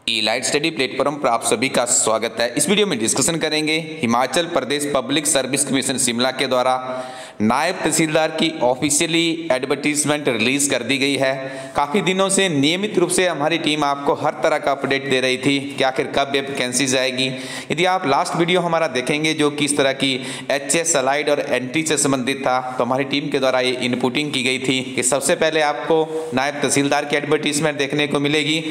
Elite study platform पर आप सभी का स्वागत है। इस वीडियो में डिस्कशन करेंगे Himachal Pradesh public service commission Shimla के द्वारा नायब तहसीलदार की ऑफिशियली एडवर्टीजमेंट रिलीज कर दी गई है। काफ़ी दिनों से नियमित रूप से हमारी टीम आपको हर तरह का अपडेट दे रही थी कि आखिर कब ये वैकेंसीज आएगी। यदि आप लास्ट वीडियो हमारा देखेंगे जो कि इस तरह की एचएस अलाइड और एंट्री से संबंधित था, तो हमारी टीम के द्वारा ये इनपुटिंग की गई थी कि सबसे पहले आपको नायब तहसीलदार की एडवर्टीजमेंट देखने को मिलेगी,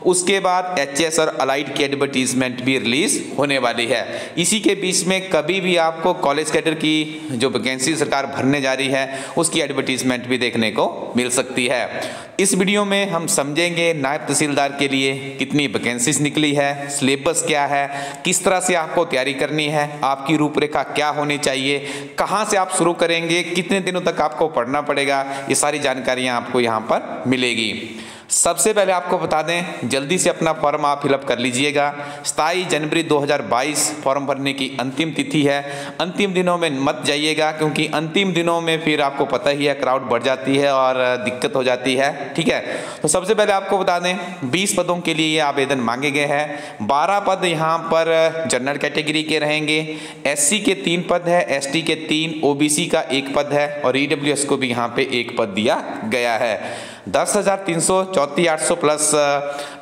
उसके बाद एचएस और अलाइड की एडवर्टीजमेंट भी रिलीज होने वाली है। इसी के बीच में कभी भी आपको कॉलेज कैडर की जो वैकेंसी सरकार भरने जा रही है उसकी एडवर्टीजमेंट भी देखने को मिल सकती है। इस वीडियो में हम समझेंगे नायब तहसीलदार के लिए कितनी वैकेंसीज निकली है, सिलेबस क्या है, किस तरह से आपको तैयारी करनी है, आपकी रूपरेखा क्या होनी चाहिए, कहां से आप शुरू करेंगे, कितने दिनों तक आपको पढ़ना पड़ेगा, ये सारी जानकारियां आपको यहां पर मिलेगी। सबसे पहले आपको बता दें, जल्दी से अपना फॉर्म आप फिलअप कर लीजिएगा। 27 जनवरी 2022 फॉर्म भरने की अंतिम तिथि है। अंतिम दिनों में मत जाइएगा, क्योंकि अंतिम दिनों में फिर आपको पता ही है क्राउड बढ़ जाती है और दिक्कत हो जाती है। ठीक है, तो सबसे पहले आपको बता दें 20 पदों के लिए ये आवेदन मांगे गए हैं। 12 पद यहाँ पर जनरल कैटेगरी के रहेंगे, SC के 3 पद है, ST के 3, OBC का 1 पद है और EWS को भी यहाँ पे 1 पद दिया गया है। 10,300, 34,800 प्लस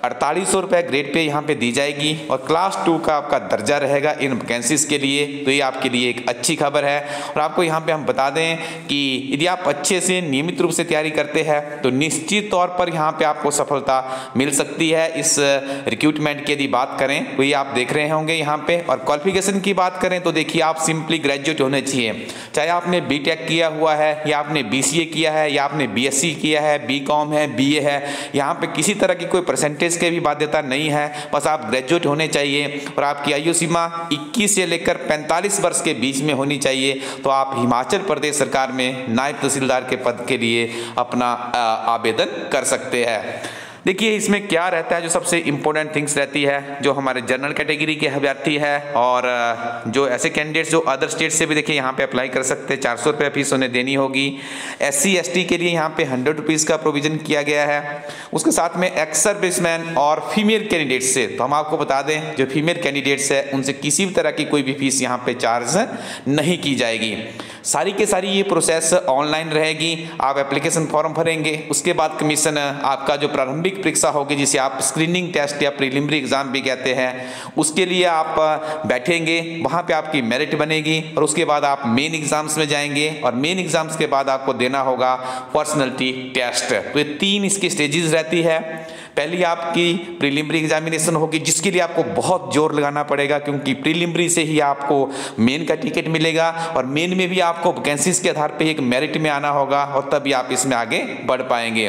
4,800 रुपये ग्रेड पे यहाँ पे दी जाएगी और क्लास 2 का आपका दर्जा रहेगा इन वैकेंसीज के लिए। तो ये आपके लिए एक अच्छी खबर है। और आपको यहाँ पे हम बता दें कि यदि आप अच्छे से नियमित रूप से तैयारी करते हैं तो निश्चित तौर पर यहाँ पे आपको सफलता मिल सकती है। इस रिक्रूटमेंट की यदि बात करें तो ये आप देख रहे होंगे यहाँ पे। और क्वालिफिकेशन की बात करें तो देखिए, आप सिंपली ग्रेजुएट होने चाहिए, चाहे आपने BTech किया हुआ है या आपने BCA किया है या आपने BSc किया है, BCom है, BA है। यहाँ पे किसी तरह की कोई परसेंटेज की भी बाध्यता नहीं है, बस आप ग्रेजुएट होने चाहिए और आपकी आयु सीमा 21 से लेकर 45 वर्ष के बीच में होनी चाहिए। तो आप हिमाचल प्रदेश सरकार में नायब तहसीलदार के पद के लिए अपना आवेदन कर सकते हैं। देखिए, इसमें क्या रहता है, जो सबसे इंपॉर्टेंट थिंग्स रहती है, जो हमारे जनरल कैटेगरी के अभ्यर्थी है और जो ऐसे कैंडिडेट्स जो अदर स्टेट से भी देखिए यहाँ पे अप्लाई कर सकते हैं, 400 रुपये फीस उन्हें देनी होगी। SC ST के लिए यहाँ पे 100 रुपीज़ का प्रोविजन किया गया है। उसके साथ में एक्स सर्विसमैन और फीमेल कैंडिडेट्स से, तो हम आपको बता दें जो फीमेल कैंडिडेट्स है उनसे किसी भी तरह की कोई भी फीस यहाँ पे चार्ज नहीं की जाएगी। सारी के सारी ये प्रोसेस ऑनलाइन रहेगी। आप एप्लीकेशन फॉर्म भरेंगे, उसके बाद कमीशन आपका जो प्रारंभिक परीक्षा होगी, जिसे आप स्क्रीनिंग टेस्ट या प्रीलिमिनरी एग्जाम भी कहते हैं, उसके लिए आप बैठेंगे, वहाँ पे आपकी मेरिट बनेगी और उसके बाद आप मेन एग्जाम्स में जाएंगे और मेन एग्जाम्स के बाद आपको देना होगा पर्सनैलिटी टेस्ट। तो ये 3 इसकी स्टेजेस रहती है। पहली आपकी प्रीलिमिनरी एग्जामिनेशन होगी, जिसके लिए आपको बहुत जोर लगाना पड़ेगा, क्योंकि प्रीलिमिनरी से ही आपको मेन का टिकट मिलेगा और मेन में भी आपको वैकेंसीज के आधार पे एक मेरिट में आना होगा और तभी आप इसमें आगे बढ़ पाएंगे।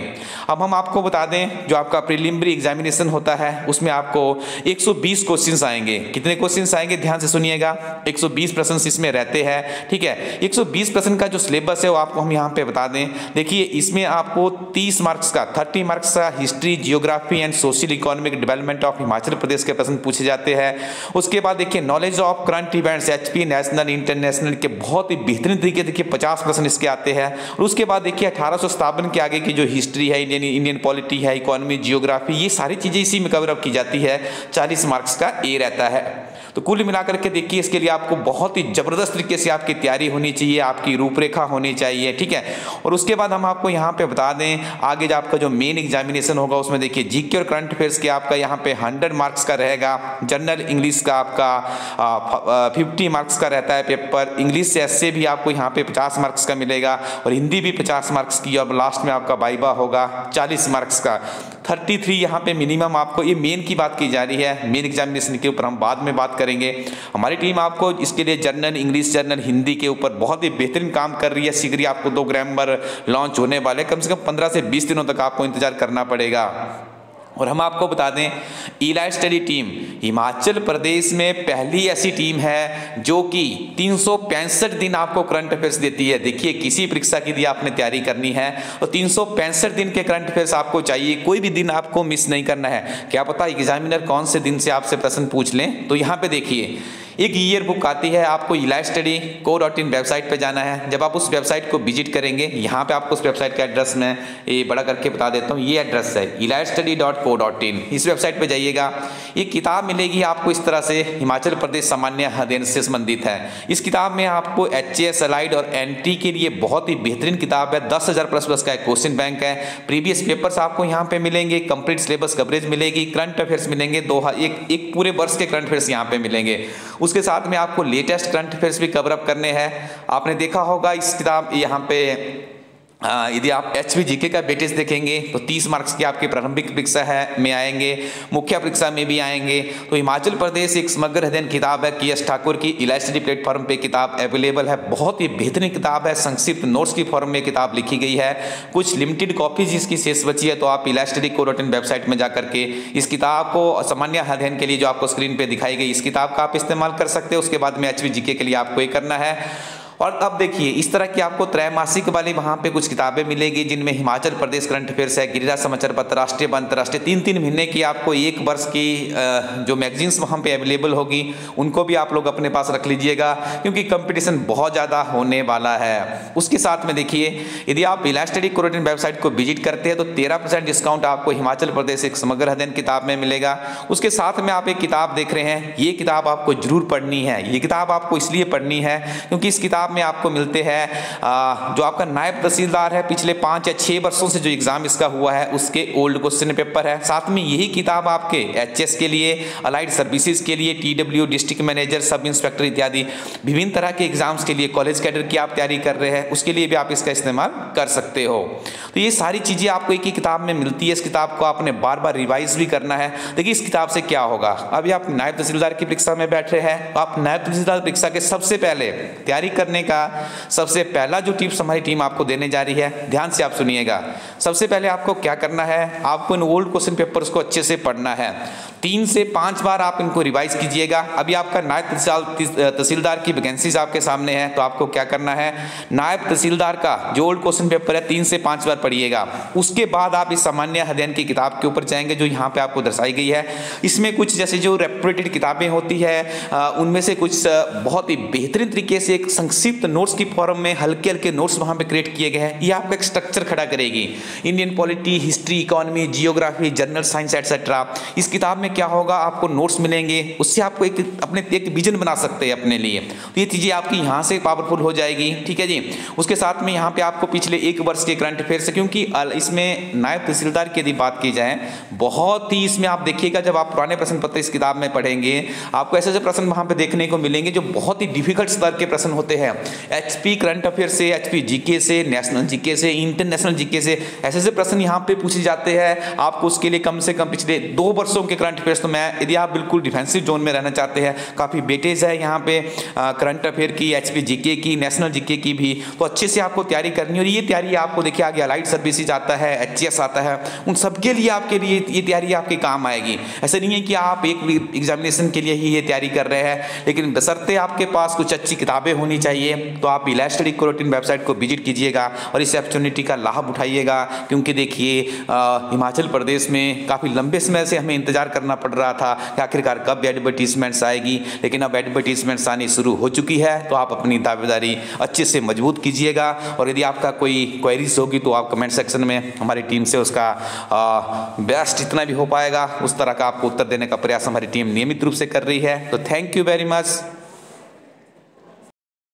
अब हम आपको बता दें, जो आपका प्रीलिमिनरी एग्जामिनेशन होता है उसमें आपको 120 क्वेश्चंस आएंगे। कितने क्वेश्चंस आएंगे, ध्यान से सुनिएगा, 120 प्रश्न इसमें रहते हैं। ठीक है, 120 प्रश्न का जो सिलेबस है वो आपको हम यहाँ पे बता दें। देखिए, इसमें आपको 30 मार्क्स का, 30 मार्क्स का history, geography and social economic development of Himachal Pradesh के प्रश्न पूछे जाते हैं। उसके बाद देखिए knowledge of current events, HP national international के बहुत ही बेहतरीन तरीके देखिए 50 प्रश्न इसके आते हैं। और उसके बाद देखिए 1857 के आगे की जो हिस्ट्री है, इंडियन पॉलिटी है, इकोनॉमी, जियोग्राफी, ये सारी चीजें इसी में कवर अप की जाती है। 40 मार्क्स का ये रहता है। तो कुल मिलाकर के देखिए, इसके लिए आपको बहुत ही जबरदस्त तरीके से आपकी तैयारी होनी चाहिए, आपकी रूपरेखा होनी चाहिए। ठीक है, और उसके बाद हम आपको यहाँ पे बता दें, आगे जो आपका जो मेन एग्जामिनेशन होगा उसमें देखिए GK और करंट अफेयर्स के आपका यहाँ पे 100 मार्क्स का रहेगा। जनरल इंग्लिश का आपका 50 मार्क्स का रहता है पेपर। इंग्लिश से ऐसे भी आपको यहाँ पे 50 मार्क्स का मिलेगा और हिंदी भी 50 मार्क्स की। और लास्ट में आपका वाइवा होगा 40 मार्क्स का। 33 यहाँ पे मिनिमम आपको, ये मेन की बात की जा रही है, मेन एग्जामिनेशन के ऊपर हम बाद में बात करेंगे। हमारी टीम आपको इसके लिए जर्नल इंग्लिश, जर्नल हिंदी के ऊपर बहुत ही बेहतरीन काम कर रही है। शीघ्र ही आपको 2 ग्रामर लॉन्च होने वाले, कम से कम 15 से 20 दिनों तक आपको इंतजार करना पड़ेगा। और हम आपको बता दें, elite study team Himachal Pradesh में पहली ऐसी टीम है जो कि 365 दिन आपको करंट अफेयर्स देती है। देखिए, किसी परीक्षा की यदि आपने तैयारी करनी है तो 365 दिन के करंट अफेयर्स आपको चाहिए, कोई भी दिन आपको मिस नहीं करना है। क्या पता एग्जामिनर कौन से दिन से आपसे प्रश्न पूछ लें। तो यहाँ पे देखिए, एक ईयर बुक आती है, आपको elitestudy.co.in वेबसाइट पे जाना है। जब आप उस वेबसाइट को विजिट करेंगे, यहाँ पे आपको उस वेबसाइट का एड्रेस मैं ये बड़ा करके बता देता हूँ, ये एड्रेस है elitestudy.co.in। इस वेबसाइट पे जाइएगा, ये किताब मिलेगी आपको इस तरह से, हिमाचल प्रदेश सामान्य अध्ययन से संबंधित है। इस किताब में आपको HAS अलाइड और NT के लिए बहुत ही बेहतरीन किताब है। 10,000 प्लस का एक क्वेश्चन बैंक है, प्रीवियस पेपर्स आपको यहाँ पे मिलेंगे, कंप्लीट सिलेबस कवरेज मिलेगी, करंट अफेयर्स मिलेंगे, एक पूरे वर्ष के करंट अफेयर्स यहाँ पे मिलेंगे। उसके साथ में आपको लेटेस्ट करंट अफेयर्स भी कवर अप करने हैं। आपने देखा होगा इस किताब यहाँ पे यदि आप HP GK का वेटेज देखेंगे तो 30 मार्क्स की आपकी प्रारंभिक परीक्षा है में आएंगे, मुख्य परीक्षा में भी आएंगे। तो हिमाचल प्रदेश एक समग्र अध्ययन किताब है, KS ठाकुर की इलाइस्टडी प्लेटफॉर्म पे किताब अवेलेबल है। बहुत ही बेहतरीन किताब है, संक्षिप्त नोट्स की फॉर्म में किताब लिखी गई है। कुछ लिमिटेड कॉपीज इसकी शेष बची है, तो आप elitestudy.co.in वेबसाइट में जाकर के इस किताब को सामान्य अध्ययन के लिए जो आपको स्क्रीन पे दिखाई गई इस किताब का आप इस्तेमाल कर सकते हो। उसके बाद में HP GK के लिए आपको ये करना है। और अब देखिए इस तरह की आपको त्रैमासिक वाली वहाँ पे कुछ किताबें मिलेगी, जिनमें हिमाचल प्रदेश करंट अफेयर्स है, गिरिराज समाचार पत्र, राष्ट्रीय व अंतर्राष्ट्रीय, 3-3 महीने की आपको एक वर्ष की जो मैगजीन्स वहाँ पे अवेलेबल होगी उनको भी आप लोग अपने पास रख लीजिएगा, क्योंकि कंपटीशन बहुत ज़्यादा होने वाला है। उसके साथ में देखिए यदि आप elitestudy.co.in वेबसाइट को विजिट करते हैं तो 13% डिस्काउंट आपको हिमाचल प्रदेश एक समग्र अध्ययन किताब में मिलेगा। उसके साथ में आप एक किताब देख रहे हैं, ये किताब आपको जरूर पढ़नी है। ये किताब आपको इसलिए पढ़नी है क्योंकि इस किताब में आपको मिलते हैं जो आपका नायब तहसीलदार है, पिछले 5 या 6 वर्षों से जो एग्जाम इसका हुआ है उसके ओल्ड क्वेश्चन पेपर है। साथ में यही किताब आपके HS के लिए, अलाइड सर्विसेज के लिए, TW, district manager, sub inspector इत्यादि विभिन्न तरह के एग्जाम्स के लिए, कॉलेज कैडर की आप तैयारी कर रहे हैं उसके लिए भी आप इसका इस्तेमाल कर सकते हो। तो ये सारी चीजें आपको एक ही किताब में मिलती है। इस किताब को आपने बार बार रिवाइज भी करना है। देखिए इस किताब से क्या होगा, अभी आप नायब तहसीलदार की परीक्षा में बैठ रहे हैं, आप नायब तहसीलदार परीक्षा के सबसे पहले तैयारी करने का सबसे पहला जो टिप्स हमारी टीम आपको देने जा रही है, ध्यान से आप सुनिएगा। सबसे पहले आपको क्या करना है, आपको इन ओल्ड क्वेश्चन पेपर्स को अच्छे से पढ़ना है। 3 से 5 बार आप इनको रिवाइज कीजिएगा। अभी आपका नायब तहसीलदार की वैकेंसीज आपके सामने है, तो आपको क्या करना है, नायब तहसीलदार का जो ओल्ड क्वेश्चन पेपर है 3 से 5 बार पढ़िएगा। उसके बाद आप इस सामान्य अध्ययन की किताब के ऊपर जाएंगे जो यहाँ पे आपको दर्शाई गई है। इसमें कुछ जैसे जो रेपुटेड किताबें होती है उनमें से कुछ बहुत ही बेहतरीन तरीके से एक संक्षिप्त नोट्स की फॉर्म में हल्के हल्के नोट्स वहाँ पे क्रिएट किए गए हैं। ये आपका एक स्ट्रक्चर खड़ा करेगी, Indian polity, history, economy, geography, general science etcetera. इस किताब में क्या होगा, आपको नोट्स मिलेंगे, उससे आपको एक विजन बना सकते हैं अपने लिए। तो ये चीजें आपकी यहाँ से पावरफुल हो जाएगी, ठीक है जी। उसके साथ में यहाँ पे आपको पिछले 1 वर्ष के करंट अफेयर से, क्योंकि इसमें नायब तहसीलदार की यदि बात की जाए बहुत ही इसमें आप देखिएगा, जब आप पुराने प्रश्न पत्र इस किताब में पढ़ेंगे आपको ऐसे ऐसे प्रश्न वहाँ पे देखने को मिलेंगे जो बहुत ही डिफिकल्ट स्तर के प्रश्न होते हैं। HP करंट अफेयर से, HP GK से, नेशनल GK से, इंटरनेशनल GK से ऐसे ऐसे प्रश्न यहाँ पे पूछे जाते हैं। आपको उसके लिए कम से कम पिछले 2 वर्षों के करंट अफेयर्स, तो मैं यदि आप बिल्कुल डिफेंसिव जोन में रहना चाहते हैं, काफ़ी वेटेज है यहाँ पे करंट अफेयर की, HP GK की, नेशनल GK की भी, तो अच्छे से आपको तैयारी करनी है। और ये तैयारी आपको देखिए आगे अलाइड सर्विसेज आता है, HAS आता है, उन सबके लिए आपके लिए ये तैयारी आपके काम आएगी। ऐसा नहीं है कि आप एक एग्जामिनेशन के लिए ही ये तैयारी कर रहे हैं, लेकिन बशर्ते आपके पास कुछ अच्छी किताबें होनी चाहिए। तो आप elitestudy.co.in वेबसाइट को विजिट कीजिएगा और इस अपॉर्चुनिटी का लाभ उठाइएगा, क्योंकि देखिए हिमाचल प्रदेश में काफ़ी लंबे समय से हमें इंतजार करना पड़ रहा था कि आखिरकार कब एडवर्टीजमेंट्स आएगी, लेकिन अब एडवर्टीजमेंट्स आनी शुरू हो चुकी है। तो आप अपनी दावेदारी अच्छे से मजबूत कीजिएगा, और यदि आपका कोई क्वेरीज होगी तो आप कमेंट सेक्शन में हमारी टीम से उसका बेस्ट जितना भी हो पाएगा उस तरह का आपको उत्तर देने का प्रयास हमारी टीम नियमित रूप से कर रही है। तो थैंक यू वेरी मच।